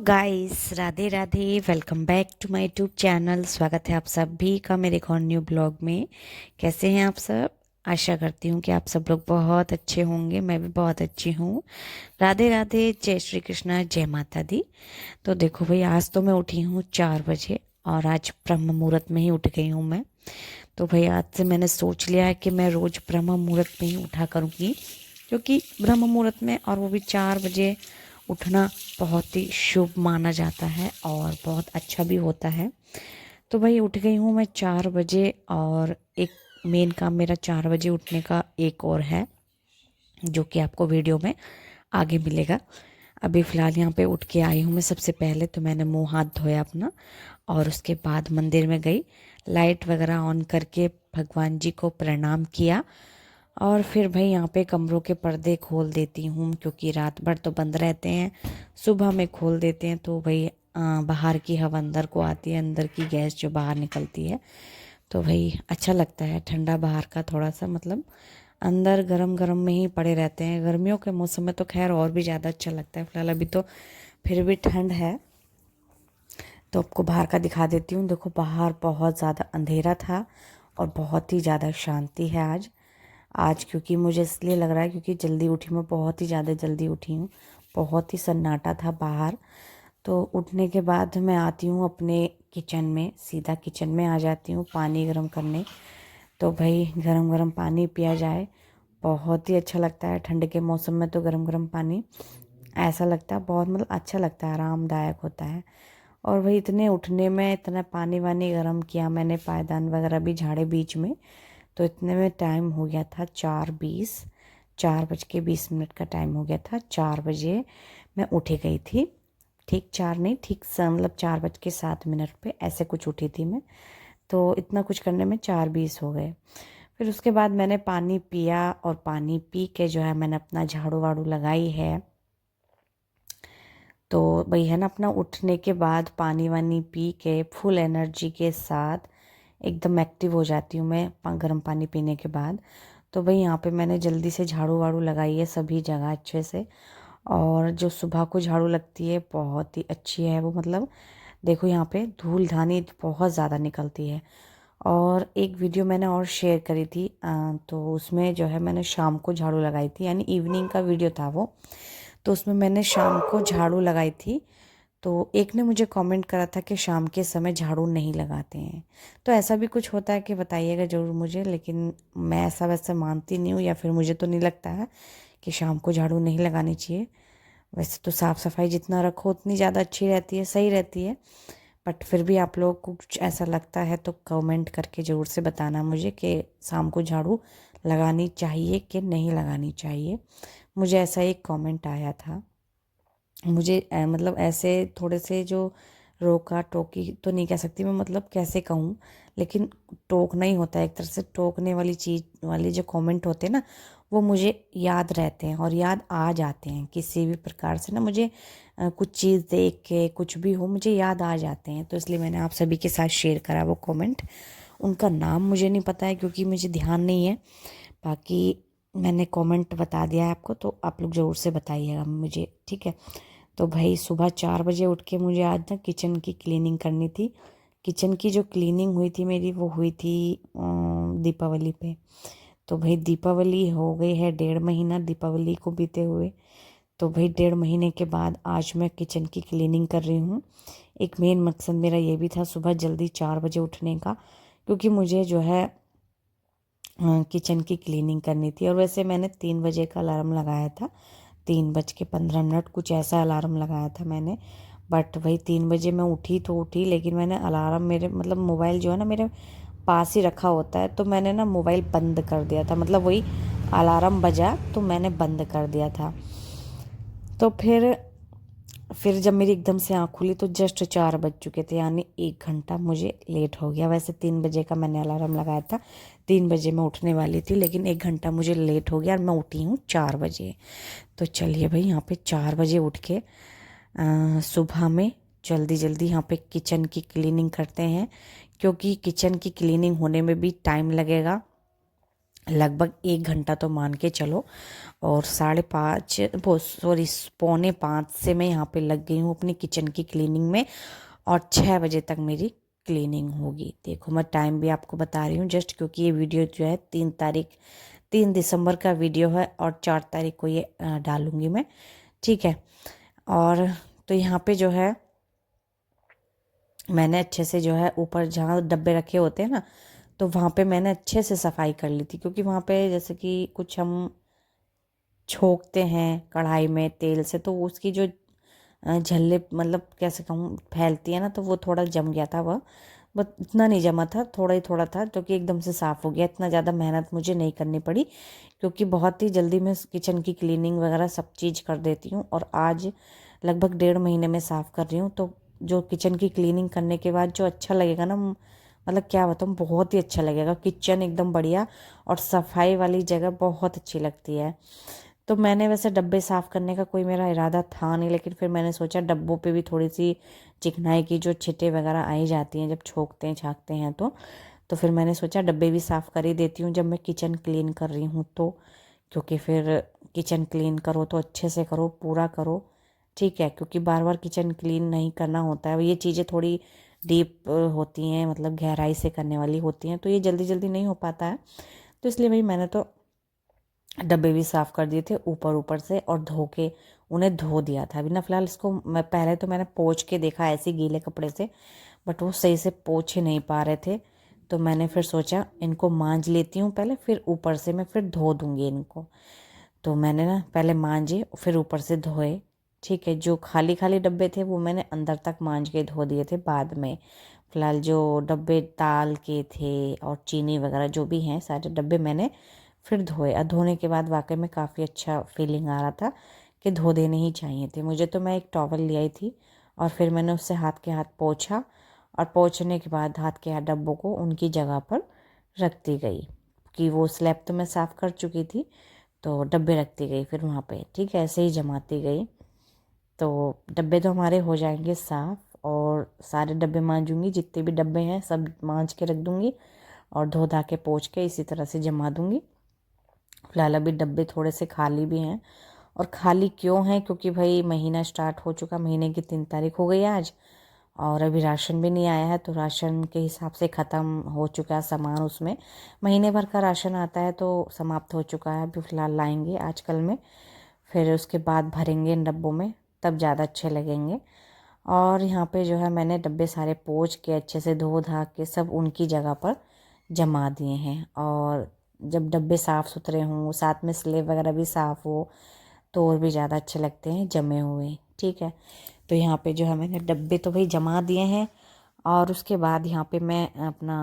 Guys, Radhe Radhe. Welcome back to my YouTube channel. स्वागत है आप सभी का मेरे एक और न्यू ब्लॉग में। कैसे हैं आप सब? आशा करती हूँ कि आप सब लोग बहुत अच्छे होंगे। मैं भी बहुत अच्छी हूँ। राधे राधे, जय श्री कृष्णा, जय माता दी। तो देखो भाई, आज तो मैं उठी हूँ 4 बजे और आज ब्रह्म मुहूर्त में ही उठ गई हूँ मैं। तो भाई आज से मैंने सोच लिया है कि मैं रोज़ ब्रह्म मुहूर्त में ही उठा करूँगी, क्योंकि ब्रह्म मुहूर्त में और वो भी 4 बजे उठना बहुत ही शुभ माना जाता है और बहुत अच्छा भी होता है। तो भाई उठ गई हूँ मैं 4 बजे। और एक मेन काम मेरा 4 बजे उठने का एक और है, जो कि आपको वीडियो में आगे मिलेगा। अभी फ़िलहाल यहाँ पे उठ के आई हूँ मैं। सबसे पहले तो मैंने मुंह हाथ धोया अपना और उसके बाद मंदिर में गई, लाइट वगैरह ऑन करके भगवान जी को प्रणाम किया। और फिर भाई यहाँ पे कमरों के पर्दे खोल देती हूँ, क्योंकि रात भर तो बंद रहते हैं, सुबह में खोल देते हैं तो भाई बाहर की हवा अंदर को आती है, अंदर की गैस जो बाहर निकलती है। तो भाई अच्छा लगता है ठंडा बाहर का, थोड़ा सा मतलब अंदर गरम गरम में ही पड़े रहते हैं। गर्मियों के मौसम में तो खैर और भी ज़्यादा अच्छा लगता है। फिलहाल अभी तो फिर भी ठंड है, तो आपको बाहर का दिखा देती हूँ। देखो बाहर बहुत ज़्यादा अंधेरा था और बहुत ही ज़्यादा शांति है आज। क्योंकि मुझे इसलिए लग रहा है क्योंकि जल्दी उठी, मैं बहुत ही ज़्यादा जल्दी उठी हूँ। बहुत ही सन्नाटा था बाहर। तो उठने के बाद मैं आती हूँ अपने किचन में, सीधा किचन में आ जाती हूँ पानी गर्म करने। तो भाई गरम गरम पानी पिया जाए, बहुत ही अच्छा लगता है। ठंड के मौसम में तो गरम गरम पानी ऐसा लगता है बहुत, मतलब अच्छा लगता है, आरामदायक होता है। और वही इतने उठने में इतना पानी वानी गर्म किया मैंने, पायदान वगैरह भी झाड़े बीच में। तो इतने में टाइम हो गया था 4:20, 4:20 का टाइम हो गया था। 4 बजे मैं उठी गई थी। ठीक 4 नहीं, ठीक मतलब 4:07 पे ऐसे कुछ उठी थी मैं। तो इतना कुछ करने में 4:20 हो गए। फिर उसके बाद मैंने पानी पिया और पानी पी के जो है मैंने अपना झाड़ू वाड़ू लगाई है। तो वही है ना, अपना उठने के बाद पानी वानी पी के फुल एनर्जी के साथ एकदम एक्टिव हो जाती हूँ मैं गर्म पानी पीने के बाद। तो भाई यहाँ पे मैंने जल्दी से झाड़ू वाड़ू लगाई है सभी जगह अच्छे से। और जो सुबह को झाड़ू लगती है बहुत ही अच्छी है वो, मतलब देखो यहाँ पे धूल धानी बहुत ज़्यादा निकलती है। और एक वीडियो मैंने और शेयर करी थी, तो उसमें जो है मैंने शाम को झाड़ू लगाई थी, यानी इवनिंग का वीडियो था वो। तो उसमें मैंने शाम को झाड़ू लगाई थी। तो एक ने मुझे कमेंट करा था कि शाम के समय झाड़ू नहीं लगाते हैं। तो ऐसा भी कुछ होता है कि बताइएगा ज़रूर मुझे, लेकिन मैं ऐसा वैसा मानती नहीं हूँ, या फिर मुझे तो नहीं लगता है कि शाम को झाड़ू नहीं लगानी चाहिए। वैसे तो साफ़ सफाई जितना रखो उतनी ज़्यादा अच्छी रहती है, सही रहती है। बट फिर भी आप लोगों को कुछ ऐसा लगता है तो कमेंट करके ज़रूर से बताना मुझे कि शाम को झाड़ू लगानी चाहिए कि नहीं लगानी चाहिए। मुझे ऐसा एक कमेंट आया था। मुझे मतलब ऐसे थोड़े से जो रोका टोकी तो नहीं कह सकती मैं, मतलब कैसे कहूँ, लेकिन टोकना ही होता है एक तरह से। टोकने वाली चीज़ वाले जो कमेंट होते हैं ना, वो मुझे याद रहते हैं और याद आ जाते हैं किसी भी प्रकार से ना। मुझे कुछ चीज़ देख के कुछ भी हो मुझे याद आ जाते हैं, तो इसलिए मैंने आप सभी के साथ शेयर करा वो कमेंट। उनका नाम मुझे नहीं पता है क्योंकि मुझे ध्यान नहीं है। बाकी मैंने कमेंट बता दिया है आपको, तो आप लोग ज़रूर से बताइएगा मुझे, ठीक है। तो भाई सुबह 4 बजे उठ के मुझे आज ना किचन की क्लीनिंग करनी थी। किचन की जो क्लीनिंग हुई थी मेरी, वो हुई थी दीपावली पे। तो भाई दीपावली हो गई है 1.5 महीना दीपावली को बीते हुए। तो भाई 1.5 महीने के बाद आज मैं किचन की क्लीनिंग कर रही हूँ। एक मेन मकसद मेरा ये भी था सुबह जल्दी 4 बजे उठने का, क्योंकि मुझे जो है किचन की क्लीनिंग करनी थी। और वैसे मैंने 3 बजे का अलार्म लगाया था, 3:15 कुछ ऐसा अलार्म लगाया था मैंने। बट वही 3 बजे मैं उठी तो उठी, लेकिन मैंने अलार्म मेरे मतलब मोबाइल जो है ना मेरे पास ही रखा होता है, तो मैंने ना मोबाइल बंद कर दिया था। मतलब वही अलार्म बजा तो मैंने बंद कर दिया था। तो फिर जब मेरी एकदम से आँख खुली तो जस्ट 4 बज चुके थे, यानी 1 घंटा मुझे लेट हो गया। वैसे 3 बजे का मैंने अलार्म लगाया था, 3 बजे मैं उठने वाली थी, लेकिन 1 घंटा मुझे लेट हो गया और मैं उठी हूँ 4 बजे। तो चलिए भाई यहाँ पे 4 बजे उठ के सुबह में जल्दी जल्दी यहाँ पे किचन की क्लीनिंग करते हैं, क्योंकि किचन की क्लीनिंग होने में भी टाइम लगेगा। लगभग 1 घंटा तो मान के चलो। और 5:30 वो सॉरी 4:45 से मैं यहाँ पे लग गई हूँ अपनी किचन की क्लीनिंग में, और 6 बजे तक मेरी क्लीनिंग होगी। देखो मैं टाइम भी आपको बता रही हूँ जस्ट, क्योंकि ये वीडियो जो है 3 दिसंबर का वीडियो है, और 4 तारीख को ये डालूंगी मैं, ठीक है। और तो यहाँ पे जो है मैंने अच्छे से जो है ऊपर जहाँ डब्बे रखे होते हैं ना, तो वहाँ पे मैंने अच्छे से सफाई कर ली थी, क्योंकि वहाँ पे जैसे कि कुछ हम छोंकते हैं कढ़ाई में तेल से, तो उसकी जो झल्ले मतलब कैसे कहूँ फैलती है ना, तो वो थोड़ा जम गया था वह, बट इतना नहीं जमा था, थोड़ा ही थोड़ा था, जो कि एकदम से साफ़ हो गया। इतना ज़्यादा मेहनत मुझे नहीं करनी पड़ी, क्योंकि बहुत ही जल्दी मैं किचन की क्लीनिंग वगैरह सब चीज़ कर देती हूँ। और आज लगभग 1.5 महीने में साफ़ कर रही हूँ, तो जो किचन की क्लीनिंग करने के बाद जो अच्छा लगेगा ना, मतलब क्या बताऊँ, बहुत ही अच्छा लगेगा। किचन एकदम बढ़िया, और सफाई वाली जगह बहुत अच्छी लगती है। तो मैंने वैसे डब्बे साफ़ करने का कोई मेरा इरादा था नहीं, लेकिन फिर मैंने सोचा डब्बों पे भी थोड़ी सी चिकनाई की जो छिटे वगैरह आई जाती हैं जब छोंकते हैं छाँकते हैं, तो फिर मैंने सोचा डब्बे भी साफ़ कर ही देती हूँ जब मैं किचन क्लीन कर रही हूँ तो। क्योंकि फिर किचन क्लीन करो तो अच्छे से करो, पूरा करो, ठीक है। क्योंकि बार बार किचन क्लीन नहीं करना होता है, ये चीज़ें थोड़ी डीप होती हैं, मतलब गहराई से करने वाली होती हैं, तो ये जल्दी जल्दी नहीं हो पाता है। तो इसलिए भाई मैंने तो डब्बे भी साफ़ कर दिए थे ऊपर ऊपर से, और धो के उन्हें धो दिया था। अभी ना फ़िलहाल इसको मैं पहले तो मैंने पोंछ के देखा ऐसे गीले कपड़े से, बट वो सही से पोंछ ही नहीं पा रहे थे। तो मैंने फिर सोचा इनको मांज लेती हूँ पहले, फिर ऊपर से मैं फिर धो दूँगी इनको। तो मैंने ना पहले मांजे फिर ऊपर से धोए, ठीक है। जो खाली खाली डब्बे थे वो मैंने अंदर तक मांज के धो दिए थे बाद में। फ़िलहाल जो डब्बे दाल के थे और चीनी वगैरह जो भी हैं सारे डब्बे मैंने फिर धोए। और धोने के बाद वाकई में काफ़ी अच्छा फीलिंग आ रहा था कि धो देने ही चाहिए थे मुझे। तो मैं एक टॉवल ले आई थी, और फिर मैंने उससे हाथ के हाथ पोंछा, और पोंछने के बाद हाथ के हाथ डब्बों को उनकी जगह पर रख दी गई, कि वो स्लैब तो मैं साफ़ कर चुकी थी, तो डब्बे रखती गई फिर वहाँ पे, ठीक है। ऐसे ही जमाती गई, तो डब्बे तो हमारे हो जाएंगे साफ़। और सारे डब्बे मांजूंगी, जितने भी डब्बे हैं सब मांज के रख दूंगी, और धो धा के पोंछ के इसी तरह से जमा दूंगी। फिलहाल अभी डब्बे थोड़े से खाली भी हैं। और खाली क्यों हैं, क्योंकि भाई महीना स्टार्ट हो चुका, महीने की 3 तारीख हो गई आज, और अभी राशन भी नहीं आया है, तो राशन के हिसाब से ख़त्म हो चुका है सामान उसमें। महीने भर का राशन आता है तो समाप्त हो चुका है। अभी फ़िलहाल लाएंगे आजकल में, फिर उसके बाद भरेंगे इन डब्बों में, तब ज़्यादा अच्छे लगेंगे। और यहाँ पे जो है मैंने डब्बे सारे पोंछ के अच्छे से धो धा के सब उनकी जगह पर जमा दिए हैं। और जब डब्बे साफ़ सुथरे हों, साथ में स्लेब वगैरह भी साफ़ हो, तो और भी ज़्यादा अच्छे लगते हैं जमे हुए, ठीक है। तो यहाँ पे जो है मैंने डब्बे तो भाई जमा दिए हैं। और उसके बाद यहाँ पे मैं अपना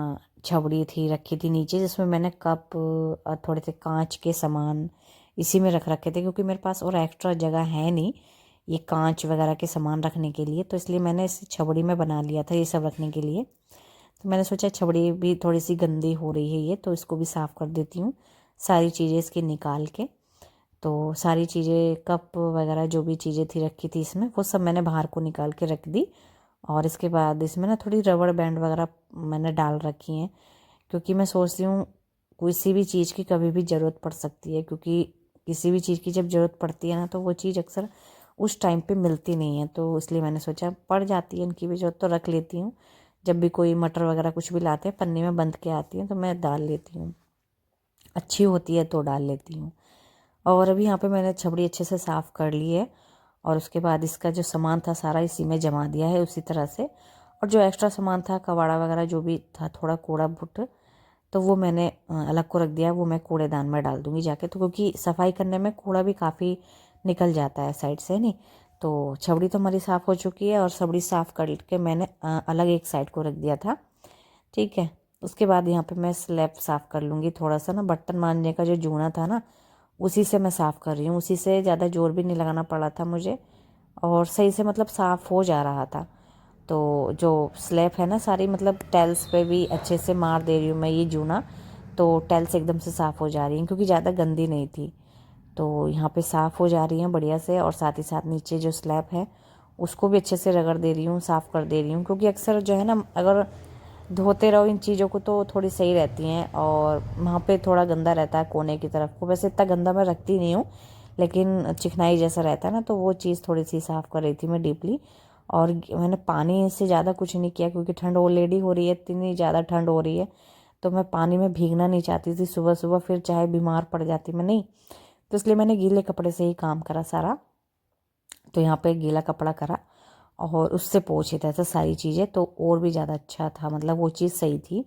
छबड़ी थी रखी थी नीचे, जिसमें मैंने कप और थोड़े से कांच के सामान इसी में रख रखे थे, क्योंकि मेरे पास और एक्स्ट्रा जगह है नहीं ये कांच वगैरह के सामान रखने के लिए, तो इसलिए मैंने इस छबड़ी में बना लिया था ये सब रखने के लिए। तो मैंने सोचा छबड़ी भी थोड़ी सी गंदी हो रही है ये, तो इसको भी साफ़ कर देती हूँ, सारी चीज़ें इसकी निकाल के। तो सारी चीज़ें कप वगैरह जो भी चीज़ें थी रखी थी इसमें, वो सब मैंने बाहर को निकाल के रख दी। और इसके बाद इसमें ना थोड़ी रबड़ बैंड वगैरह मैंने डाल रखी हैं, क्योंकि मैं सोचती हूँ किसी भी चीज़ की कभी भी ज़रूरत पड़ सकती है, क्योंकि किसी भी चीज़ की जब ज़रूरत पड़ती है ना, तो वो चीज़ अक्सर उस टाइम पे मिलती नहीं है। तो इसलिए मैंने सोचा पड़ जाती है इनकी भी ज़रूरत, तो रख लेती हूँ। जब भी कोई मटर वगैरह कुछ भी लाते हैं पन्नी में बंद के आती हैं, तो मैं डाल लेती हूँ, अच्छी होती है तो डाल लेती हूँ। और अभी यहाँ पे मैंने छबड़ी अच्छे से साफ़ कर ली है, और उसके बाद इसका जो सामान था सारा इसी में जमा दिया है उसी तरह से। और जो एक्स्ट्रा सामान था कबाड़ा वगैरह जो भी था थोड़ा कूड़ा भुट, तो वो मैंने अलग को रख दिया, वो मैं कूड़ेदान में डाल दूँगी जाके। तो क्योंकि सफाई करने में कूड़ा भी काफ़ी निकल जाता है साइड से नहीं। तो छबड़ी तो हमारी साफ़ हो चुकी है, और छबड़ी साफ़ कर के मैंने अलग एक साइड को रख दिया था, ठीक है। उसके बाद यहाँ पे मैं स्लैब साफ़ कर लूँगी। थोड़ा सा ना बर्तन मांजने का जो जूना था ना, उसी से मैं साफ़ कर रही हूँ, उसी से ज़्यादा जोर भी नहीं लगाना पड़ा था मुझे, और सही से मतलब साफ़ हो जा रहा था। तो जो स्लैब है ना सारी, मतलब टाइल्स पे भी अच्छे से मार दे रही हूँ मैं ये जूना, तो टाइल्स एकदम से साफ़ हो जा रही हैं, क्योंकि ज़्यादा गंदी नहीं थी। तो यहाँ पे साफ़ हो जा रही हैं बढ़िया से। और साथ ही साथ नीचे जो स्लैब है उसको भी अच्छे से रगड़ दे रही हूँ, साफ़ कर दे रही हूँ, क्योंकि अक्सर जो है ना, अगर धोते रहो इन चीज़ों को तो थोड़ी सही रहती हैं। और वहाँ पे थोड़ा गंदा रहता है कोने की तरफ को, वैसे इतना गंदा मैं रखती नहीं हूँ, लेकिन चिकनाई जैसा रहता है ना, तो वो चीज़ थोड़ी सी साफ़ कर रही थी मैं डीपली। और मैंने पानी से ज़्यादा कुछ नहीं किया क्योंकि ठंड ऑलरेडी हो रही है, इतनी ज़्यादा ठंड हो रही है, तो मैं पानी में भीगना नहीं चाहती थी सुबह सुबह, फिर चाहे बीमार पड़ जाती मैं, नहीं। तो इसलिए मैंने गीले कपड़े से ही काम करा सारा। तो यहाँ पे गीला कपड़ा करा और उससे पोंछे थे ऐसे सारी चीज़ें, तो और भी ज़्यादा अच्छा था, मतलब वो चीज़ सही थी।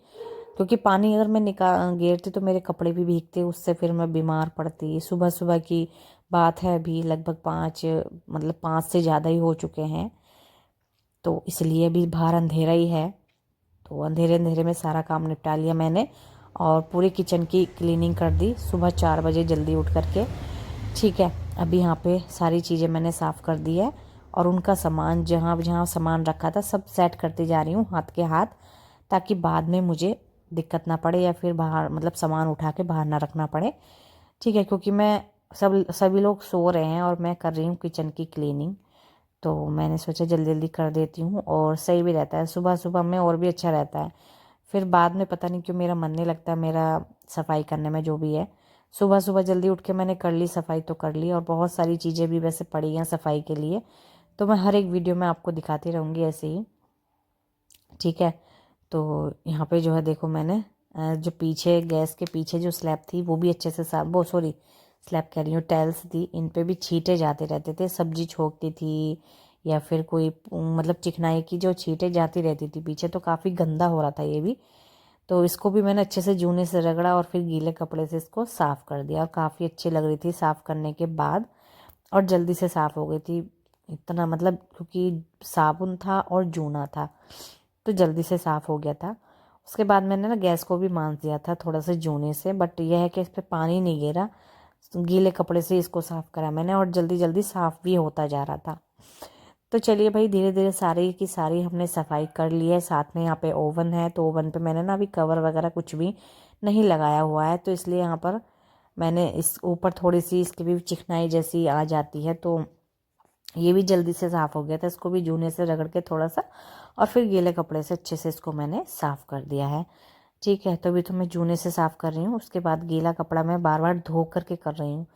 क्योंकि पानी अगर मैं गेरती तो मेरे कपड़े भी भीगते, उससे फिर मैं बीमार पड़ती। सुबह सुबह की बात है, अभी लगभग 5, मतलब 5 से ज़्यादा ही हो चुके हैं, तो इसलिए भी बाहर अंधेरा ही है। तो अंधेरे अंधेरे में सारा काम निपटा लिया मैंने और पूरी किचन की क्लीनिंग कर दी सुबह 4 बजे जल्दी उठ करके। ठीक है, अभी यहाँ पे सारी चीज़ें मैंने साफ़ कर दी है और उनका सामान जहाँ जहाँ सामान रखा था सब सेट करती जा रही हूँ हाथ के हाथ, ताकि बाद में मुझे दिक्कत ना पड़े या फिर बाहर मतलब सामान उठा के बाहर ना रखना पड़े। ठीक है, क्योंकि मैं सभी लोग सो रहे हैं और मैं कर रही हूँ किचन की क्लीनिंग, तो मैंने सोचा जल्दी जल्दी कर देती हूँ और सही भी रहता है सुबह सुबह में, और भी अच्छा रहता है। फिर बाद में पता नहीं क्यों मेरा मन नहीं लगता मेरा सफाई करने में, जो भी है। सुबह सुबह जल्दी उठ के मैंने कर ली सफाई, तो कर ली, और बहुत सारी चीज़ें भी वैसे पड़ी हैं सफाई के लिए, तो मैं हर एक वीडियो में आपको दिखाती रहूँगी ऐसे ही। ठीक है, तो यहाँ पे जो है देखो मैंने जो पीछे गैस के पीछे जो स्लैब थी वो भी अच्छे से साफ, वो सॉरी स्लैब कह रही हूँ, टाइल्स थी, इन पे भी छींटे जाते रहते थे, सब्जी छोकती थी या फिर कोई मतलब चिकनाई की जो छींटे जाती रहती थी पीछे, तो काफ़ी गंदा हो रहा था ये भी। तो इसको भी मैंने अच्छे से जूने से रगड़ा और फिर गीले कपड़े से इसको साफ़ कर दिया, और काफ़ी अच्छी लग रही थी साफ़ करने के बाद, और जल्दी से साफ़ हो गई थी। इतना मतलब क्योंकि साबुन था और जूना था, तो जल्दी से साफ़ हो गया था। उसके बाद मैंने ना गैस को भी मांज दिया था थोड़ा सा जूने से, बट यह है कि इस पर पानी नहीं गिरा, गीले कपड़े से इसको साफ़ करा मैंने और जल्दी जल्दी साफ़ भी होता जा रहा था। तो चलिए भाई, धीरे धीरे सारी की सारी हमने सफाई कर ली है। साथ में यहाँ पे ओवन है, तो ओवन पे मैंने ना अभी कवर वगैरह कुछ भी नहीं लगाया हुआ है, तो इसलिए यहाँ पर मैंने इस ऊपर थोड़ी सी इसकी भी चिकनाई जैसी आ जाती है, तो ये भी जल्दी से साफ़ हो गया था। इसको भी जूने से रगड़ के थोड़ा सा और फिर गीले कपड़े से अच्छे से इसको मैंने साफ़ कर दिया है। ठीक है, तो अभी तो मैं जूने से साफ़ कर रही हूँ, उसके बाद गीला कपड़ा मैं बार बार धो करके कर रही हूँ,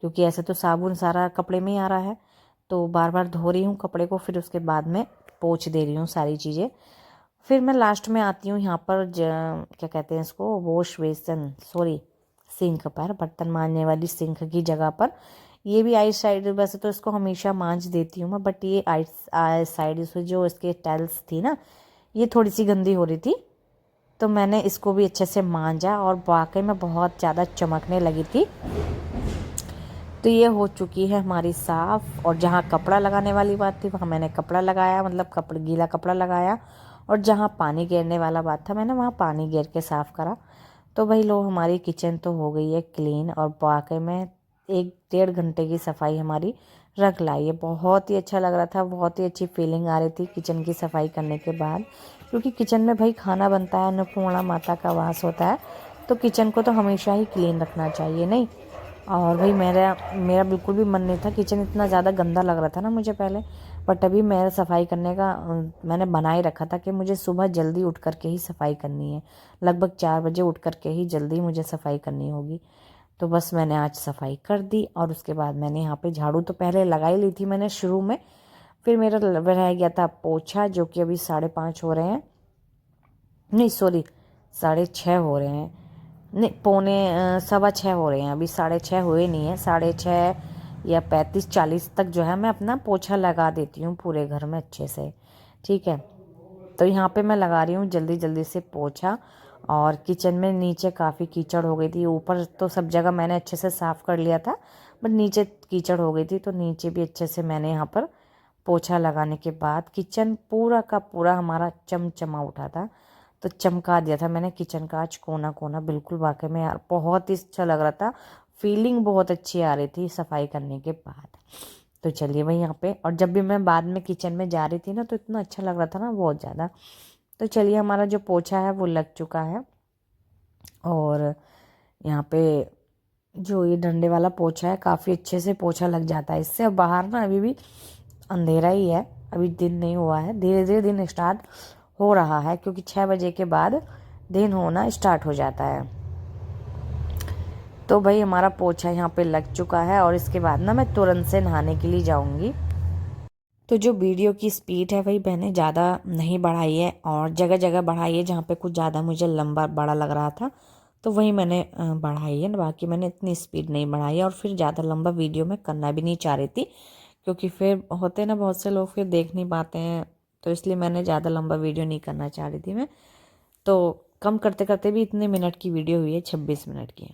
क्योंकि ऐसे तो साबुन सारा कपड़े में ही आ रहा है, तो बार बार धो रही हूँ कपड़े को, फिर उसके बाद में पोंछ दे रही हूँ सारी चीज़ें। फिर मैं लास्ट में आती हूँ यहाँ पर क्या कहते हैं इसको, वॉश बेसन, सॉरी सिंक पर, बर्तन मांजने वाली सिंक की जगह पर। ये भी आइट साइड, वैसे तो इसको हमेशा मांज देती हूँ मैं, बट ये आइट साइड से जो इसके टाइल्स थी ना, ये थोड़ी सी गंदी हो रही थी, तो मैंने इसको भी अच्छे से मांजा और वाकई में बहुत ज़्यादा चमकने लगी थी। तो ये हो चुकी है हमारी साफ़, और जहाँ कपड़ा लगाने वाली बात थी वहाँ मैंने कपड़ा लगाया, मतलब गीला कपड़ा लगाया, और जहाँ पानी गिरने वाला बात था मैंने वहाँ पानी गिर के साफ़ करा। तो भाई लो, हमारी किचन तो हो गई है क्लीन, और वाकई में 1-1.5 घंटे की सफाई हमारी रख लाई है। बहुत ही अच्छा लग रहा था, बहुत ही अच्छी फीलिंग आ रही थी किचन की सफाई करने के बाद, क्योंकि किचन में भाई खाना बनता है, अन्नपूर्णा माता का वास होता है, तो किचन को तो हमेशा ही क्लीन रखना चाहिए, नहीं। और भाई मेरा मेरा बिल्कुल भी मन नहीं था, किचन इतना ज़्यादा गंदा लग रहा था ना मुझे पहले, बट अभी मेरा सफाई करने का मैंने बना ही रखा था कि मुझे सुबह जल्दी उठ करके ही सफाई करनी है, लगभग 4 बजे उठ करके ही जल्दी मुझे सफाई करनी होगी। तो बस मैंने आज सफाई कर दी, और उसके बाद मैंने यहाँ पे झाड़ू तो पहले लगा ही ली थी मैंने शुरू में, फिर मेरा रह गया था पोछा, जो कि अभी 5:30 हो रहे हैं, नहीं सॉरी 6:30 हो रहे हैं, नहीं 6:15 हो रहे हैं, अभी 6:30 हुए नहीं है, 6:30 या 35-40 तक जो है मैं अपना पोछा लगा देती हूँ पूरे घर में अच्छे से। ठीक है, तो यहाँ पे मैं लगा रही हूँ जल्दी जल्दी से पोछा, और किचन में नीचे काफ़ी कीचड़ हो गई थी, ऊपर तो सब जगह मैंने अच्छे से साफ़ कर लिया था, बट नीचे कीचड़ हो गई थी, तो नीचे भी अच्छे से मैंने यहाँ पर पोछा लगाने के बाद किचन पूरा का पूरा हमारा चमचमा उठा था, तो चमका दिया था मैंने किचन का आज कोना कोना, बिल्कुल वाकई में यार बहुत ही अच्छा लग रहा था, फीलिंग बहुत अच्छी आ रही थी सफाई करने के बाद। तो चलिए भाई यहाँ पे, और जब भी मैं बाद में किचन में जा रही थी ना, तो इतना अच्छा लग रहा था ना बहुत ज़्यादा। तो चलिए, हमारा जो पोछा है वो लग चुका है, और यहाँ पे जो ये डंडे वाला पोछा है काफ़ी अच्छे से पोछा लग जाता है इससे। और बाहर ना अभी भी अंधेरा ही है, अभी दिन नहीं हुआ है, धीरे धीरे दिन स्टार्ट हो रहा है, क्योंकि 6 बजे के बाद दिन होना स्टार्ट हो जाता है। तो भाई हमारा पोछा यहाँ पे लग चुका है और इसके बाद ना मैं तुरंत से नहाने के लिए जाऊँगी। तो जो वीडियो की स्पीड है वही मैंने ज़्यादा नहीं बढ़ाई है और जगह जगह बढ़ाई है, जहाँ पे कुछ ज़्यादा मुझे लंबा बड़ा लग रहा था तो वही मैंने बढ़ाई है। बाकी मैंने इतनी स्पीड नहीं बढ़ाई है और फिर ज़्यादा लंबा वीडियो मैं करना भी नहीं चाह रही थी, क्योंकि फिर होते हैं ना बहुत से लोग फिर देख नहीं पाते हैं, तो इसलिए मैंने ज़्यादा लंबा वीडियो नहीं करना चाह रही थी मैं। तो कम करते करते भी इतने मिनट की वीडियो हुई है, 26 मिनट की।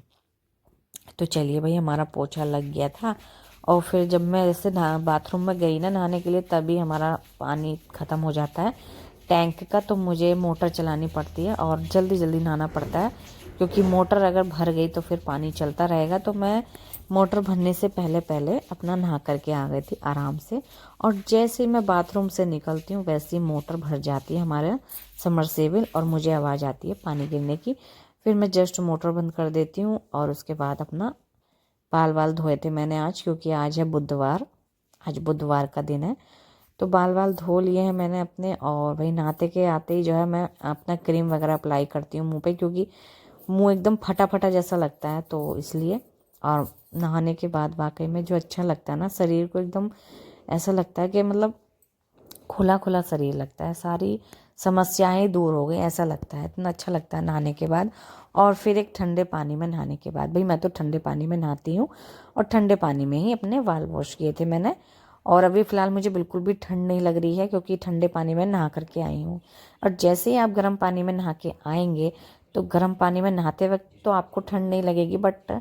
तो चलिए भाई, हमारा पोछा लग गया था और फिर जब मैं जैसे बाथरूम में गई ना नहाने के लिए, तभी हमारा पानी ख़त्म हो जाता है टैंक का, तो मुझे मोटर चलानी पड़ती है और जल्दी जल्दी नहाना पड़ता है, क्योंकि मोटर अगर भर गई तो फिर पानी चलता रहेगा। तो मैं मोटर भरने से पहले पहले अपना नहा करके आ गई थी आराम से, और जैसे ही मैं बाथरूम से निकलती हूँ वैसे ही मोटर भर जाती है हमारे समरसेबल और मुझे आवाज़ आती है पानी गिरने की। फिर मैं जस्ट मोटर बंद कर देती हूँ और उसके बाद अपना बाल वाल धोए थे मैंने आज, क्योंकि आज है बुधवार, आज बुधवार का दिन है। तो बाल वाल धो लिए हैं मैंने अपने, और वही नहाते के आते ही जो है मैं अपना क्रीम वगैरह अप्लाई करती हूँ मुंह पे, क्योंकि मुंह एकदम फटा फटा जैसा लगता है तो इसलिए। और नहाने के बाद वाकई में जो अच्छा लगता है ना, शरीर को एकदम ऐसा लगता है कि मतलब खुला खुला शरीर लगता है, सारी समस्याएं दूर हो गई ऐसा लगता है, इतना अच्छा लगता है नहाने के बाद। और फिर एक ठंडे पानी में नहाने के बाद, भाई मैं तो ठंडे पानी में नहाती हूँ और ठंडे पानी में ही अपने बाल वॉश किए थे मैंने। और अभी फ़िलहाल मुझे बिल्कुल भी ठंड नहीं लग रही है, क्योंकि ठंडे पानी में नहा करके आई हूँ। और जैसे ही आप गर्म पानी में नहा के आएंगे तो गर्म पानी में नहाते वक्त तो आपको ठंड नहीं लगेगी, बट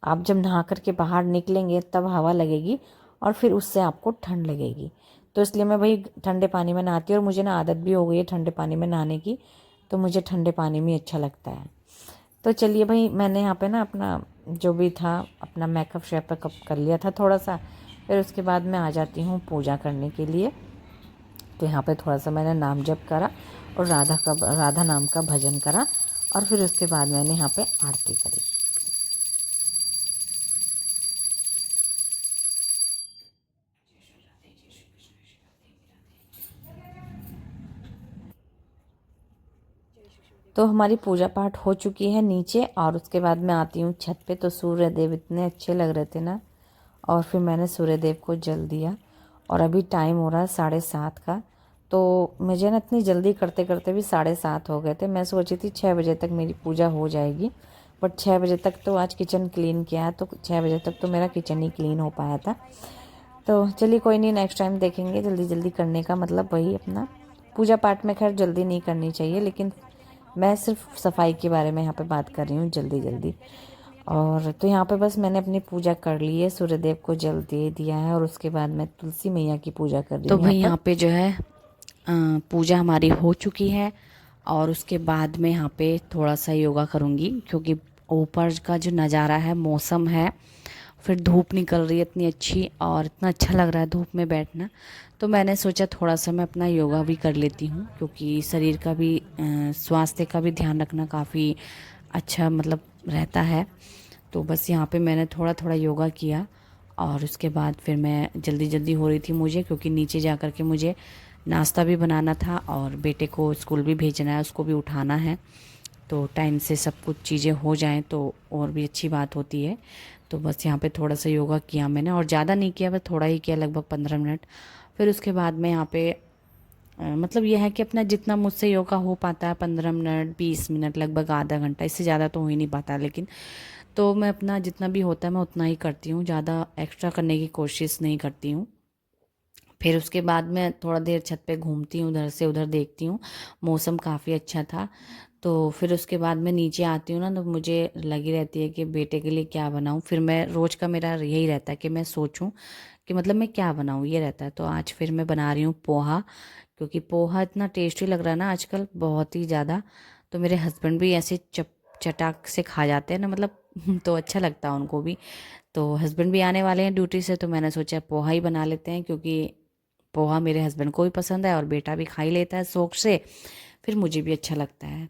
आप जब नहा करके बाहर निकलेंगे तब हवा लगेगी और फिर उससे आपको ठंड लगेगी। तो इसलिए मैं भाई ठंडे पानी में नहाती हूँ, और मुझे ना आदत भी हो गई है ठंडे पानी में नहाने की, तो मुझे ठंडे पानी में अच्छा लगता है। तो चलिए भाई, मैंने यहाँ पे ना अपना जो भी था अपना मेकअप शेकअप कर लिया था थोड़ा सा, फिर उसके बाद मैं आ जाती हूँ पूजा करने के लिए। तो यहाँ पे थोड़ा सा मैंने नाम जप करा और राधा नाम का भजन करा, और फिर उसके बाद मैंने यहाँ पे आरती करी। तो हमारी पूजा पाठ हो चुकी है नीचे, और उसके बाद मैं आती हूँ छत पे। तो सूर्य देव इतने अच्छे लग रहे थे ना, और फिर मैंने सूर्य देव को जल दिया। और अभी टाइम हो रहा है 7:30 का। तो मुझे ना इतनी जल्दी करते करते भी 7:30 हो गए थे। मैं सोची थी 6 बजे तक मेरी पूजा हो जाएगी, बट 6 बजे तक तो आज किचन क्लीन किया है, तो 6 बजे तक तो मेरा किचन ही क्लीन हो पाया था। तो चलिए कोई नहीं, नेक्स्ट टाइम देखेंगे। जल्दी जल्दी करने का मतलब वही अपना पूजा पाठ में खैर जल्दी नहीं करनी चाहिए, लेकिन मैं सिर्फ सफाई के बारे में यहाँ पे बात कर रही हूँ, जल्दी जल्दी। और तो यहाँ पे बस मैंने अपनी पूजा कर ली है, सूर्यदेव को जल दे दिया है, और उसके बाद मैं तुलसी मैया की पूजा कर रही तो हूँ भाई यहाँ पर। यहाँ पे जो है पूजा हमारी हो चुकी है, और उसके बाद में यहाँ पे थोड़ा सा योगा करूँगी, क्योंकि ऊपर का जो नज़ारा है, मौसम है, फिर धूप निकल रही है इतनी अच्छी और इतना अच्छा लग रहा है धूप में बैठना। तो मैंने सोचा थोड़ा सा मैं अपना योगा भी कर लेती हूँ, क्योंकि शरीर का भी स्वास्थ्य का भी ध्यान रखना काफ़ी अच्छा मतलब रहता है। तो बस यहाँ पे मैंने थोड़ा थोड़ा योगा किया, और उसके बाद फिर मैं जल्दी जल्दी हो रही थी मुझे, क्योंकि नीचे जा कर के मुझे नाश्ता भी बनाना था और बेटे को स्कूल भी भेजना है, उसको भी उठाना है। तो टाइम से सब कुछ चीज़ें हो जाएं तो और भी अच्छी बात होती है। तो बस यहाँ पे थोड़ा सा योगा किया मैंने, और ज़्यादा नहीं किया, बस थोड़ा ही किया, लगभग 15 मिनट। फिर उसके बाद में यहाँ पे मतलब यह है कि अपना जितना मुझसे योगा हो पाता है, 15 मिनट 20 मिनट लगभग आधा घंटा, इससे ज़्यादा तो हो ही नहीं पाता, लेकिन तो मैं अपना जितना भी होता है मैं उतना ही करती हूँ, ज़्यादा एक्स्ट्रा करने की कोशिश नहीं करती हूँ। फिर उसके बाद मैं थोड़ा देर छत पे घूमती हूँ, उधर से उधर देखती हूँ, मौसम काफ़ी अच्छा था। तो फिर उसके बाद मैं नीचे आती हूँ ना, तो मुझे लगी रहती है कि बेटे के लिए क्या बनाऊँ। फिर मैं रोज़ का मेरा यही रहता है कि मैं सोचूं कि मतलब मैं क्या बनाऊँ, ये रहता है। तो आज फिर मैं बना रही हूँ पोहा, क्योंकि पोहा इतना टेस्टी लग रहा है ना आजकल, बहुत ही ज़्यादा। तो मेरे हस्बैंड भी ऐसे चटाक से खा जाते हैं ना, मतलब तो अच्छा लगता है उनको भी। तो हस्बैंड भी आने वाले हैं ड्यूटी से, तो मैंने सोचा पोहा ही बना लेते हैं, क्योंकि पोहा मेरे हस्बैंड को भी पसंद है और बेटा भी खा ही लेता है शौक से, फिर मुझे भी अच्छा लगता है।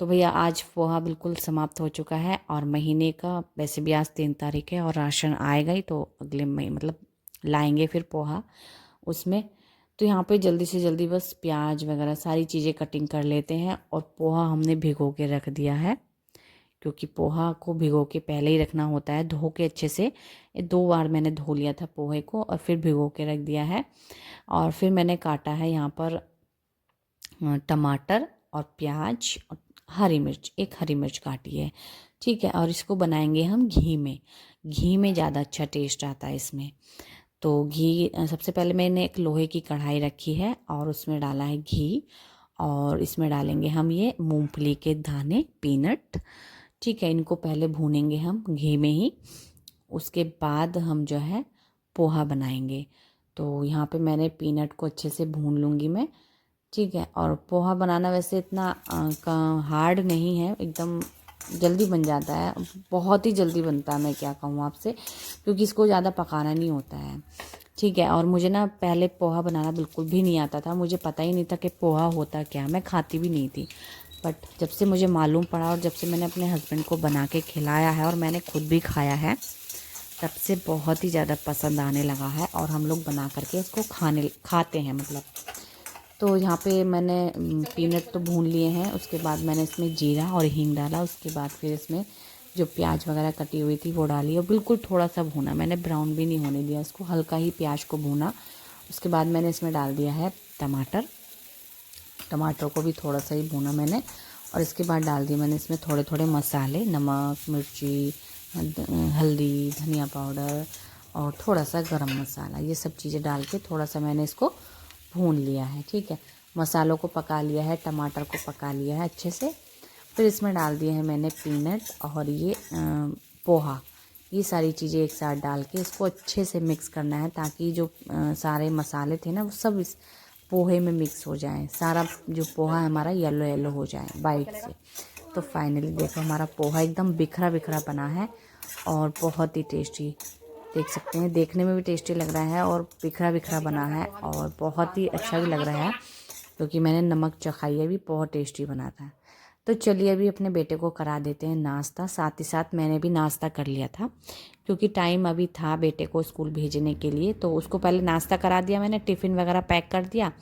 तो भैया आज पोहा बिल्कुल समाप्त हो चुका है, और महीने का वैसे भी आज 3 तारीख है और राशन आएगा ही, तो अगले महीने मतलब लाएंगे फिर पोहा उसमें। तो यहाँ पे जल्दी से जल्दी बस प्याज वगैरह सारी चीज़ें कटिंग कर लेते हैं। और पोहा हमने भिगो के रख दिया है, क्योंकि पोहा को भिगो के पहले ही रखना होता है, धो के अच्छे से। 2 बार मैंने धो लिया था पोहे को और फिर भिगो के रख दिया है। और फिर मैंने काटा है यहाँ पर टमाटर और प्याज और हरी मिर्च, 1 हरी मिर्च काटी है, ठीक है। और इसको बनाएंगे हम घी में। घी में ज़्यादा अच्छा टेस्ट आता है इसमें। तो घी सबसे पहले मैंने एक लोहे की कढ़ाई रखी है और उसमें डाला है घी। और इसमें डालेंगे हम ये मूंगफली के दाने, पीनट, ठीक है। इनको पहले भूनेंगे हम घी में ही, उसके बाद हम जो है पोहा बनाएंगे। तो यहाँ पे मैंने पीनट को अच्छे से भून लूँगी मैं, ठीक है। और पोहा बनाना वैसे इतना हार्ड नहीं है, एकदम जल्दी बन जाता है, बहुत ही जल्दी बनता है, मैं क्या कहूँ आपसे, क्योंकि इसको ज़्यादा पकाना नहीं होता है, ठीक है। और मुझे ना पहले पोहा बनाना बिल्कुल भी नहीं आता था, मुझे पता ही नहीं था कि पोहा होता क्या, मैं खाती भी नहीं थी। बट जब से मुझे मालूम पड़ा और जब से मैंने अपने हस्बैंड को बना के खिलाया है और मैंने खुद भी खाया है, तब से बहुत ही ज़्यादा पसंद आने लगा है। और हम लोग बना करके इसको खाते हैं मतलब। तो यहाँ पे मैंने पीनट तो भून लिए हैं, उसके बाद मैंने इसमें जीरा और हींग डाला। उसके बाद फिर इसमें जो प्याज वगैरह कटी हुई थी वो डाली और बिल्कुल थोड़ा सा भूना, मैंने ब्राउन भी नहीं होने दिया इसको, हल्का ही प्याज को भूना। उसके बाद मैंने इसमें डाल दिया है टमाटर, टमाटर को भी थोड़ा सा ही भूना मैंने। और इसके बाद डाल दिए मैंने इसमें थोड़े थोड़े मसाले, नमक, मिर्ची, हल्दी, धनिया पाउडर और थोड़ा सा गरम मसाला, ये सब चीज़ें डाल के थोड़ा सा मैंने इसको भून लिया है, ठीक है। मसालों को पका लिया है, टमाटर को पका लिया है अच्छे से। फिर इसमें डाल दिए हैं मैंने पीनट और ये पोहा, ये सारी चीज़ें एक साथ डाल के इसको अच्छे से मिक्स करना है, ताकि जो सारे मसाले थे ना वो सब इस पोहे में मिक्स हो जाएं, सारा जो पोहा है हमारा येलो येलो हो जाए वाइट से। तो फाइनली देखो हमारा पोहा एकदम बिखरा बिखरा बना है और बहुत ही टेस्टी, देख सकते हैं, देखने में भी टेस्टी लग रहा है और बिखरा बिखरा बना है और बहुत ही अच्छा भी लग रहा है, क्योंकि मैंने नमक चखाई है भी, बहुत टेस्टी बना था। तो चलिए अभी अपने बेटे को करा देते हैं नाश्ता, साथ ही साथ मैंने भी नाश्ता कर लिया था, क्योंकि टाइम अभी था बेटे को स्कूल भेजने के लिए। तो उसको पहले नाश्ता करा दिया मैंने, टिफ़िन वगैरह पैक कर दिया,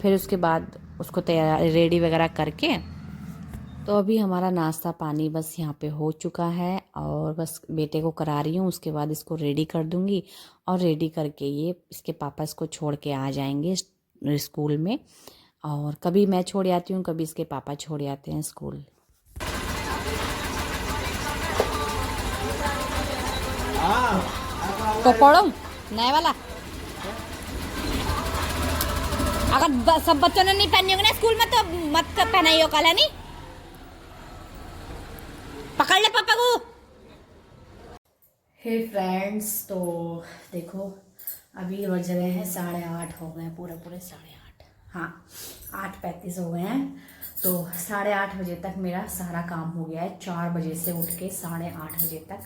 फिर उसके बाद उसको तैयार रेडी वगैरह करके। तो अभी हमारा नाश्ता पानी बस यहाँ पे हो चुका है और बस बेटे को करा रही हूँ, उसके बाद इसको रेडी कर दूँगी। और रेडी करके ये इसके पापा इसको छोड़ के आ जाएंगे स्कूल में, और कभी मैं छोड़ आती हूँ, कभी इसके पापा छोड़ आते हैं स्कूल। तो पढ़ो नए वाला, अगर सब बच्चों ने नहीं पहनी होगी ना स्कूल में तो मत पहनाइयो कल, है नहीं, पकड़ ले पापा को। हे फ्रेंड्स, तो देखो अभी बज रहे हैं 8:30 हो गए हैं, पूरे 8:30, हाँ 8:35 हो गए हैं। तो 8:30 बजे तक मेरा सारा काम हो गया है। 4 बजे से उठ के 8:30 बजे तक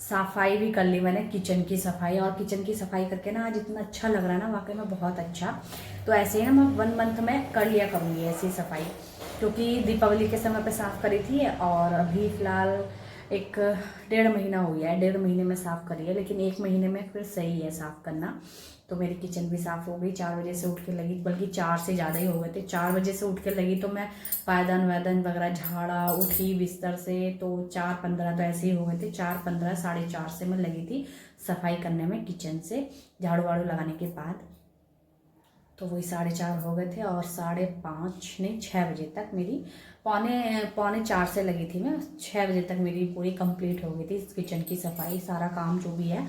सफाई भी कर ली मैंने, किचन की सफाई। और किचन की सफाई करके ना आज इतना अच्छा लग रहा है ना, वाकई में बहुत अच्छा। तो ऐसे ही ना मैं 1 मंथ में कर लिया करूँगी ऐसी सफाई, क्योंकि दीपावली के समय पे साफ़ करी थी और अभी फ़िलहाल 1-1.5 महीना हो गया है, 1.5 महीने में साफ़ करी है, लेकिन 1 महीने में फिर सही है साफ़ करना। तो मेरी किचन भी साफ़ हो गई। 4 बजे से उठ के लगी, बल्कि 4 से ज़्यादा ही हो गए थे। 4 बजे से उठ के लगी तो मैं पायदान वायदान वगैरह झाड़ा, उठी बिस्तर से, तो 4:15 तो ऐसे ही हो गए थे। 4:15 4:30 से मैं लगी थी सफाई करने में किचन से, झाड़ू वाड़ू लगाने के बाद। तो वही 4:30 हो गए थे और 5:30 नहीं 6 बजे तक मेरी, पौने 4 से लगी थी मैं, 6 बजे तक मेरी पूरी कंप्लीट हो गई थी किचन की सफाई, सारा काम जो भी है।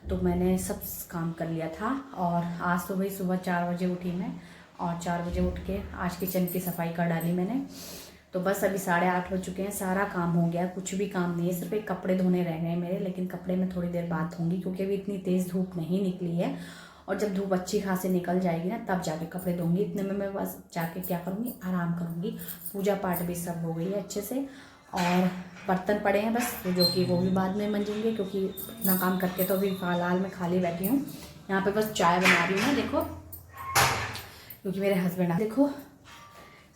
तो मैंने सब काम कर लिया था। और आज तो भाई सुबह 4 बजे उठी मैं, और 4 बजे उठ के आज किचन की सफाई कर डाली मैंने। तो बस अभी 8:30 हो चुके हैं, सारा काम हो गया, कुछ भी काम नहीं है, सिर्फ एक कपड़े धोने रह गए मेरे। लेकिन कपड़े में थोड़ी देर बाद धोंगी, क्योंकि अभी इतनी तेज़ धूप नहीं निकली है, और जब धूप अच्छी खासी निकल जाएगी ना तब जाके कपड़े धोंगी। इतने में मैं बस जाके क्या करूँगी, आराम करूँगी। पूजा पाठ भी सब हो गई है अच्छे से, और बर्तन पड़े हैं बस, जो कि वो भी बाद में मंजेंगे, क्योंकि इतना काम करके तो अभी फ़िलहाल मैं खाली बैठी हूँ। यहाँ पे बस चाय बना रही हूँ देखो, क्योंकि मेरे हस्बैंड देखो,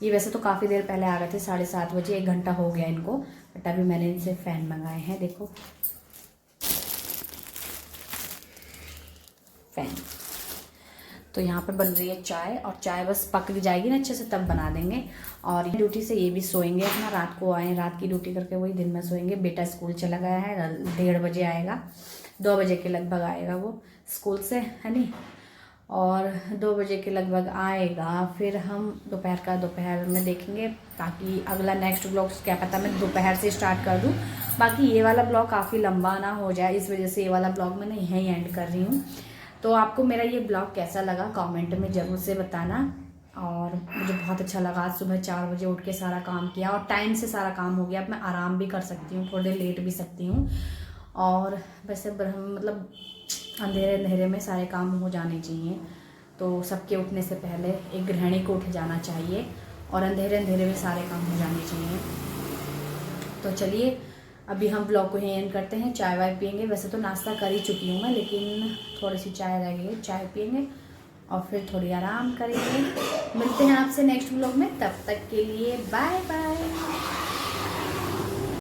ये वैसे तो काफ़ी देर पहले आ गए थे, 7:30 बजे, 1 घंटा हो गया इनको। बट अभी मैंने इनसे फ़ैन मंगाए हैं, देखो फैन। तो यहाँ पे बन रही है चाय, और चाय बस पक जाएगी ना अच्छे से तब बना देंगे। और ड्यूटी से ये भी सोएंगे अपना, रात को आए, रात की ड्यूटी करके वही दिन में सोएंगे। बेटा स्कूल चला गया है, 1:30 बजे आएगा, 2 बजे के लगभग आएगा वो स्कूल से, है नहीं, और 2 बजे के लगभग आएगा। फिर हम दोपहर में देखेंगे, ताकि अगला नेक्स्ट ब्लॉग क्या पता मैं दोपहर से स्टार्ट कर दूँ। बाकी ये वाला ब्लॉग काफ़ी लंबा ना हो जाए, इस वजह से ये वाला ब्लॉग मैं यहीं एंड कर रही हूँ। तो आपको मेरा ये ब्लॉग कैसा लगा कमेंट में ज़रूर से बताना। और मुझे बहुत अच्छा लगा, आज सुबह 4 बजे उठ के सारा काम किया और टाइम से सारा काम हो गया। अब मैं आराम भी कर सकती हूँ, थोड़ी देर लेट भी सकती हूँ। और वैसे मतलब अंधेरे में सारे काम हो जाने चाहिए। तो सबके उठने से पहले एक गृहिणी को उठ जाना चाहिए और अंधेरे में सारे काम हो जाने चाहिए। तो चलिए अभी हम ब्लॉग को ही एंड करते हैं। चाय वाय पियेंगे, वैसे तो नाश्ता कर ही चुकी हूँ मैं, लेकिन थोड़ी सी चाय रह गई, चाय पियेंगे और फिर थोड़ी आराम करेंगे। मिलते हैं आपसे नेक्स्ट ब्लॉग में, तब तक के लिए बाय बाय।